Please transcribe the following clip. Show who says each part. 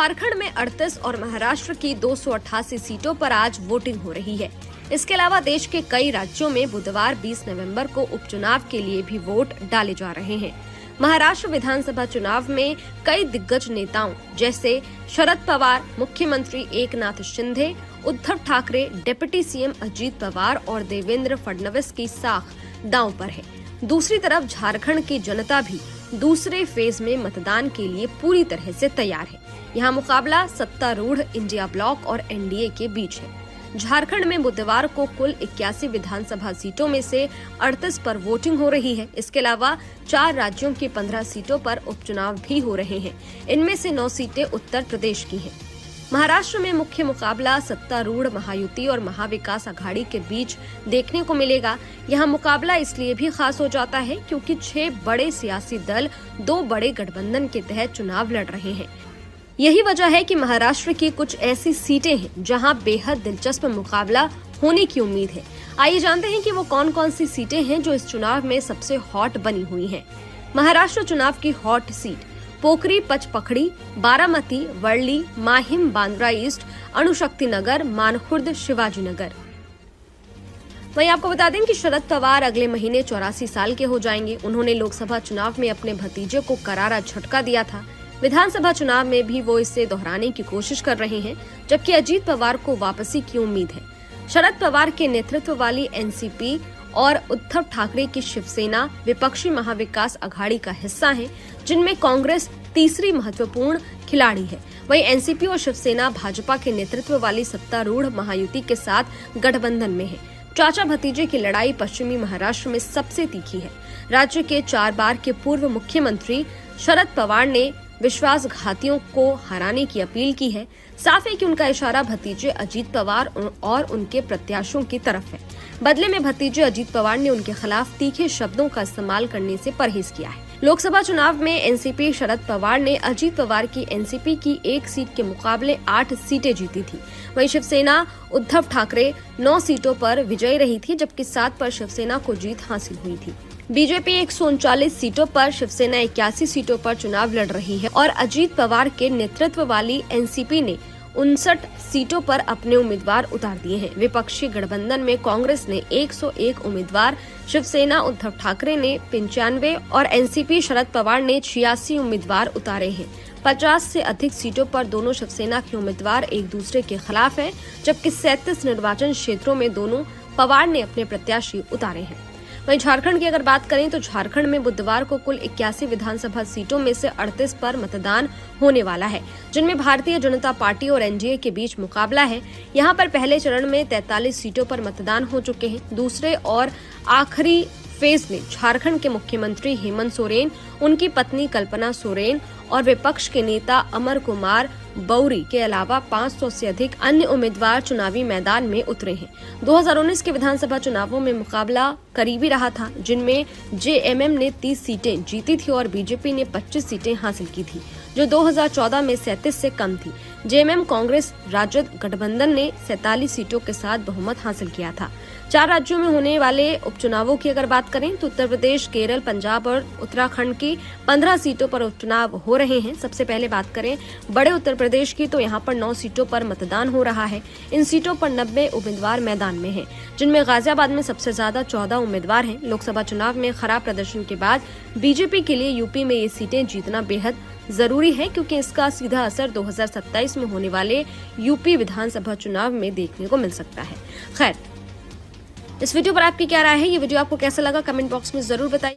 Speaker 1: झारखंड में 38 और महाराष्ट्र की 288 सीटों पर आज वोटिंग हो रही है। इसके अलावा देश के कई राज्यों में बुधवार 20 नवंबर को उपचुनाव के लिए भी वोट डाले जा रहे हैं। महाराष्ट्र विधानसभा चुनाव में कई दिग्गज नेताओं जैसे शरद पवार, मुख्यमंत्री एकनाथ शिंदे, उद्धव ठाकरे, डिप्टी सीएम अजीत पवार और देवेंद्र फडणवीस की साख दांव पर है। दूसरी तरफ झारखंड की जनता भी दूसरे फेज में मतदान के लिए पूरी तरह से तैयार है। यहाँ मुकाबला सत्तारूढ़ इंडिया ब्लॉक और एनडीए के बीच है। झारखंड में बुधवार को कुल 81 विधानसभा सीटों में से 38 पर वोटिंग हो रही है। इसके अलावा 4 राज्यों की 15 सीटों पर उपचुनाव भी हो रहे हैं। इनमें से 9 सीटें उत्तर प्रदेश की हैं। महाराष्ट्र में मुख्य मुकाबला सत्तारूढ़ महायुति और महाविकास आघाड़ी के बीच देखने को मिलेगा। यहाँ मुकाबला इसलिए भी खास हो जाता है क्योंकि 6 बड़े सियासी दल 2 बड़े गठबंधन के तहत चुनाव लड़ रहे हैं। यही वजह है कि महाराष्ट्र की कुछ ऐसी सीटें हैं जहां बेहद दिलचस्प मुकाबला होने की उम्मीद है। आइए जानते हैं कि वो कौन-कौन सी सीटें हैं जो इस चुनाव में सबसे हॉट बनी हुई हैं। महाराष्ट्र चुनाव की हॉट सीट पोखरी पचपखड़ी, बारामती, वर्ली, माहिम बांद्रा ईस्ट, अणुशक्ति नगर, मानखुर्द, शिवाजी नगर। वहीं आपको बता दें कि शरद पवार अगले महीने 84 साल के हो जाएंगे। उन्होंने लोकसभा चुनाव में अपने भतीजे को करारा झटका दिया था। विधानसभा चुनाव में भी वो इसे दोहराने की कोशिश कर रहे हैं, जबकि अजीत पवार को वापसी की उम्मीद है। शरद पवार के नेतृत्व वाली एनसीपी और उद्धव ठाकरे की शिवसेना विपक्षी महाविकास आघाड़ी का हिस्सा है, जिनमें कांग्रेस तीसरी महत्वपूर्ण खिलाड़ी है। वहीं एनसीपी और शिवसेना भाजपा के नेतृत्व वाली सत्तारूढ़ महायुति के साथ गठबंधन में है। चाचा भतीजे की लड़ाई पश्चिमी महाराष्ट्र में सबसे तीखी है। राज्य के 4 बार के पूर्व मुख्यमंत्री शरद पवार ने विश्वासघातियों को हराने की अपील की है। साफ है कि उनका इशारा भतीजे अजीत पवार और उनके प्रत्याशियों की तरफ है। बदले में भतीजे अजीत पवार ने उनके खिलाफ तीखे शब्दों का इस्तेमाल करने से परहेज किया है। लोकसभा चुनाव में एनसीपी शरद पवार ने अजीत पवार की एनसीपी की 1 सीट के मुकाबले 8 सीटें जीती थी। वहीं शिवसेना उद्धव ठाकरे 9 सीटों पर विजयी रही थी, जबकि 7 पर शिवसेना को जीत हासिल हुई थी। बीजेपी 139 सीटों पर, शिवसेना 81 सीटों पर चुनाव लड़ रही है और अजीत पवार के नेतृत्व वाली एनसीपी ने 59 सीटों पर अपने उम्मीदवार उतार दिए हैं। विपक्षी गठबंधन में कांग्रेस ने 101 उम्मीदवार, शिवसेना उद्धव ठाकरे ने 95 और एनसीपी शरद पवार ने 86 उम्मीदवार उतारे हैं। 50 से अधिक सीटों पर दोनों शिवसेना के उम्मीदवार एक दूसरे के खिलाफ हैं, जबकि 37 निर्वाचन क्षेत्रों में दोनों पवार ने अपने प्रत्याशी उतारे हैं। वहीं झारखंड की अगर बात करें तो झारखंड में बुधवार को कुल 81 विधानसभा सीटों में से 38 पर मतदान होने वाला है, जिनमें भारतीय जनता पार्टी और एनडीए के बीच मुकाबला है। यहां पर पहले चरण में 43 सीटों पर मतदान हो चुके हैं। दूसरे और आखिरी फेज में झारखंड के मुख्यमंत्री हेमंत सोरेन, उनकी पत्नी कल्पना सोरेन और विपक्ष के नेता अमर कुमार बौरी के अलावा 500 से अधिक अन्य उम्मीदवार चुनावी मैदान में उतरे हैं। 2019 के विधानसभा चुनावों में मुकाबला करीबी रहा था, जिनमें जेएमएम ने 30 सीटें जीती थी और बीजेपी ने 25 सीटें हासिल की थी, जो 2014 में 37 से कम थी। जेएमएम कांग्रेस राजद गठबंधन ने 47 सीटों के साथ बहुमत हासिल किया था। 4 राज्यों में होने वाले उपचुनावों की अगर बात करें तो उत्तर प्रदेश, केरल, पंजाब और उत्तराखंड की 15 सीटों पर उपचुनाव हो रहे हैं। सबसे पहले बात करें बड़े उत्तर प्रदेश की तो यहाँ पर 9 सीटों पर मतदान हो रहा है। इन सीटों पर 90 उम्मीदवार मैदान में हैं, जिनमें गाजियाबाद में सबसे ज्यादा 14 उम्मीदवार हैं। लोकसभा चुनाव में खराब प्रदर्शन के बाद बीजेपी के लिए यूपी में ये सीटें जीतना बेहद जरूरी है, क्योंकि इसका सीधा असर 2027 में होने वाले यूपी विधानसभा चुनाव में देखने को मिल सकता है। खैर, इस वीडियो पर आपकी क्या राय है? ये वीडियो आपको कैसा लगा? कमेंट बॉक्स में जरूर बताइए।